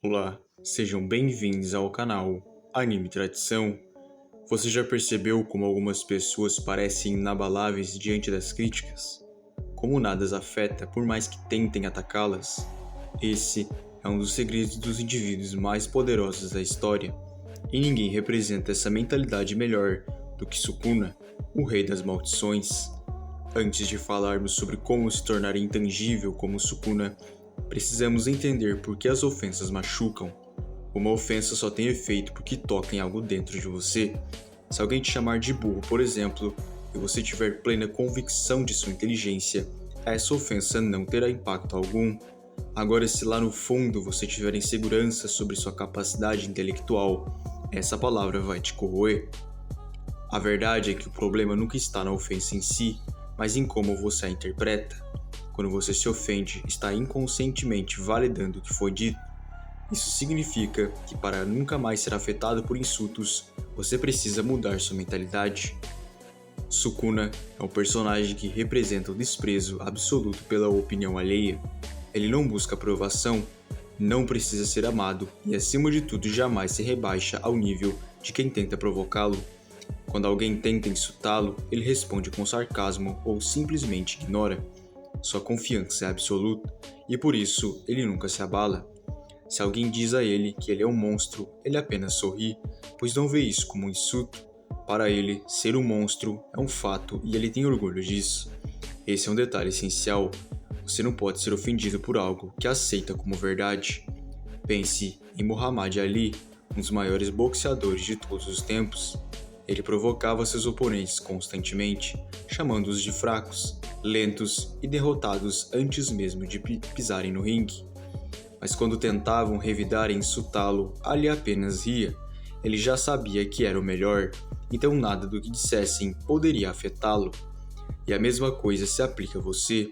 Olá, sejam bem-vindos ao canal Anime Tradição. Você já percebeu como algumas pessoas parecem inabaláveis diante das críticas? Como nada as afeta por mais que tentem atacá-las? Esse é um dos segredos dos indivíduos mais poderosos da história, e ninguém representa essa mentalidade melhor do que Sukuna, o rei das maldições. Antes de falarmos sobre como se tornar intangível como Sukuna, precisamos entender por que as ofensas machucam. Uma ofensa só tem efeito porque toca em algo dentro de você. Se alguém te chamar de burro, por exemplo, e você tiver plena convicção de sua inteligência, essa ofensa não terá impacto algum. Agora, se lá no fundo você tiver insegurança sobre sua capacidade intelectual, essa palavra vai te corroer. A verdade é que o problema nunca está na ofensa em si, mas em como você a interpreta. Quando você se ofende, está inconscientemente validando o que foi dito. Isso significa que para nunca mais ser afetado por insultos, você precisa mudar sua mentalidade. Sukuna é um personagem que representa o desprezo absoluto pela opinião alheia. Ele não busca aprovação, não precisa ser amado e, acima de tudo, jamais se rebaixa ao nível de quem tenta provocá-lo. Quando alguém tenta insultá-lo, ele responde com sarcasmo ou simplesmente ignora. Sua confiança é absoluta e por isso ele nunca se abala. Se alguém diz a ele que ele é um monstro, ele apenas sorri, pois não vê isso como um insulto. Para ele, ser um monstro é um fato e ele tem orgulho disso. Esse é um detalhe essencial. Você não pode ser ofendido por algo que aceita como verdade. Pense em Muhammad Ali, um dos maiores boxeadores de todos os tempos. Ele provocava seus oponentes constantemente, chamando-os de fracos, lentos e derrotados antes mesmo de pisarem no ringue. Mas quando tentavam revidar e insultá-lo, Ali apenas ria. Ele já sabia que era o melhor, então nada do que dissessem poderia afetá-lo. E a mesma coisa se aplica a você.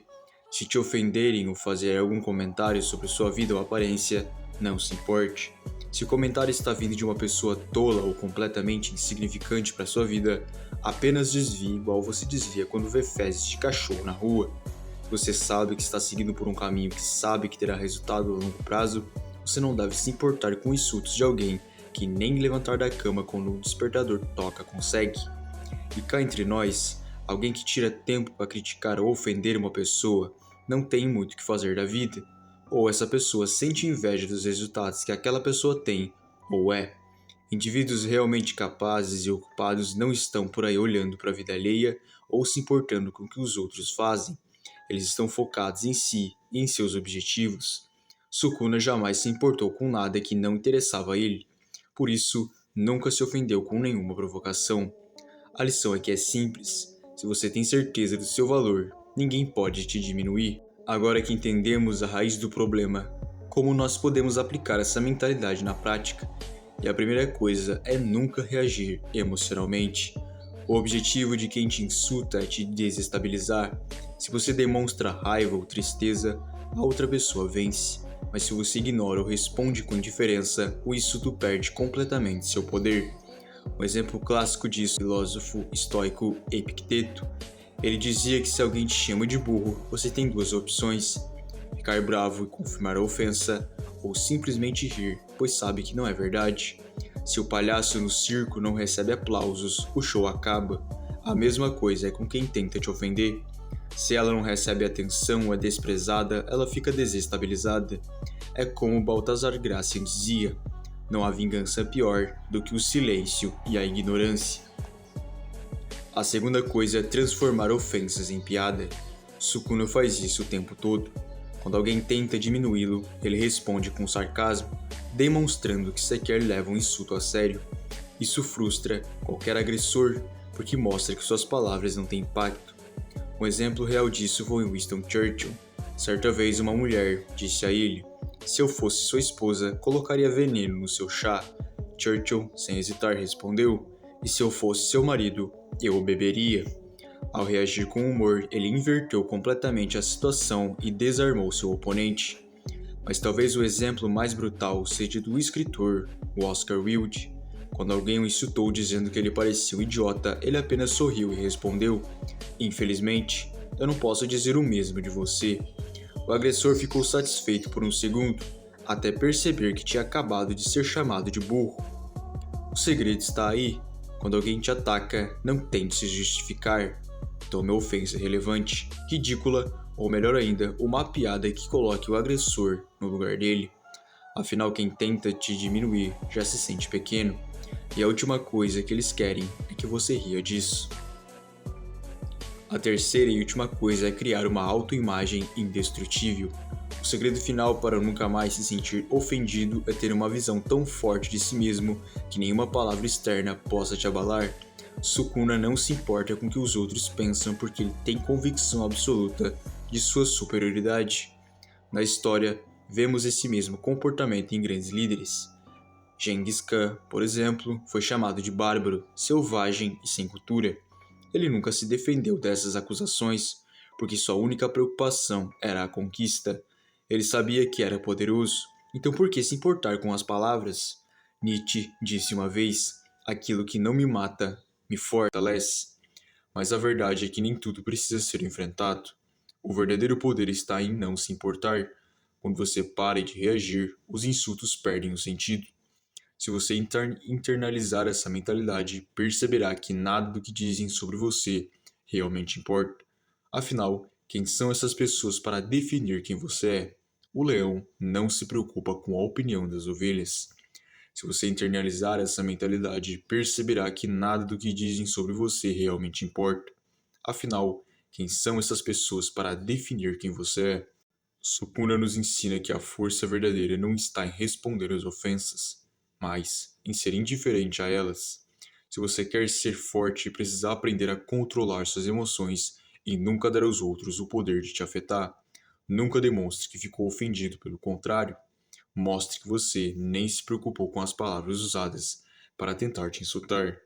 Se te ofenderem ou fazer algum comentário sobre sua vida ou aparência, não se importe. Se o comentário está vindo de uma pessoa tola ou completamente insignificante para sua vida, apenas desvie igual você desvia quando vê fezes de cachorro na rua. Você sabe que está seguindo por um caminho que sabe que terá resultado a longo prazo, você não deve se importar com insultos de alguém que nem levantar da cama quando o despertador toca consegue. E cá entre nós, alguém que tira tempo para criticar ou ofender uma pessoa não tem muito o que fazer da vida. Ou essa pessoa sente inveja dos resultados que aquela pessoa tem, ou é. Indivíduos realmente capazes e ocupados não estão por aí olhando para a vida alheia ou se importando com o que os outros fazem. Eles estão focados em si e em seus objetivos. Sukuna jamais se importou com nada que não interessava a ele. Por isso, nunca se ofendeu com nenhuma provocação. A lição aqui é simples. Se você tem certeza do seu valor, ninguém pode te diminuir. Agora que entendemos a raiz do problema, como nós podemos aplicar essa mentalidade na prática? E a primeira coisa é nunca reagir emocionalmente. O objetivo de quem te insulta é te desestabilizar. Se você demonstra raiva ou tristeza, a outra pessoa vence. Mas se você ignora ou responde com indiferença, o insulto perde completamente seu poder. Um exemplo clássico disso é o filósofo estoico Epicteto. Ele dizia que se alguém te chama de burro, você tem duas opções: ficar bravo e confirmar a ofensa, ou simplesmente rir, pois sabe que não é verdade. Se o palhaço no circo não recebe aplausos, o show acaba. A mesma coisa é com quem tenta te ofender. Se ela não recebe atenção ou é desprezada, ela fica desestabilizada. É como Balthazar Gracian dizia: não há vingança pior do que o silêncio e a ignorância. A segunda coisa é transformar ofensas em piada. Sukuna faz isso o tempo todo. Quando alguém tenta diminuí-lo, ele responde com sarcasmo, demonstrando que sequer leva um insulto a sério. Isso frustra qualquer agressor, porque mostra que suas palavras não têm impacto. Um exemplo real disso foi Winston Churchill. Certa vez uma mulher disse a ele: se eu fosse sua esposa, colocaria veneno no seu chá. Churchill, sem hesitar, respondeu: e se eu fosse seu marido, eu o beberia. Ao reagir com humor, ele inverteu completamente a situação e desarmou seu oponente. Mas talvez o exemplo mais brutal seja do escritor Oscar Wilde. Quando alguém o insultou dizendo que ele parecia um idiota, ele apenas sorriu e respondeu: infelizmente, eu não posso dizer o mesmo de você. O agressor ficou satisfeito por um segundo, até perceber que tinha acabado de ser chamado de burro. O segredo está aí. Quando alguém te ataca, não tente se justificar. Tome a ofensa relevante, ridícula ou, melhor ainda, uma piada que coloque o agressor no lugar dele. Afinal, quem tenta te diminuir já se sente pequeno, e a última coisa que eles querem é que você ria disso. A terceira e última coisa é criar uma autoimagem indestrutível. O segredo final para nunca mais se sentir ofendido é ter uma visão tão forte de si mesmo que nenhuma palavra externa possa te abalar. Sukuna não se importa com o que os outros pensam porque ele tem convicção absoluta de sua superioridade. Na história, vemos esse mesmo comportamento em grandes líderes. Genghis Khan, por exemplo, foi chamado de bárbaro, selvagem e sem cultura. Ele nunca se defendeu dessas acusações, porque sua única preocupação era a conquista. Ele sabia que era poderoso, então por que se importar com as palavras? Nietzsche disse uma vez: aquilo que não me mata, me fortalece. Mas a verdade é que nem tudo precisa ser enfrentado. O verdadeiro poder está em não se importar. Quando você para de reagir, os insultos perdem o sentido. Se você internalizar essa mentalidade, perceberá que nada do que dizem sobre você realmente importa. Afinal, quem são essas pessoas para definir quem você é? O leão não se preocupa com a opinião das ovelhas. Se você internalizar essa mentalidade, perceberá que nada do que dizem sobre você realmente importa. Afinal, quem são essas pessoas para definir quem você é? Sukuna nos ensina que a força verdadeira não está em responder às ofensas, mas em ser indiferente a elas. Se você quer ser forte, precisa aprender a controlar suas emoções e nunca dar aos outros o poder de te afetar. Nunca demonstre que ficou ofendido, pelo contrário, mostre que você nem se preocupou com as palavras usadas para tentar te insultar.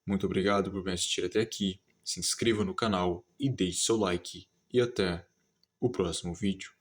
Muito obrigado por me assistir até aqui. Se inscreva no canal e deixe seu like. E até o próximo vídeo.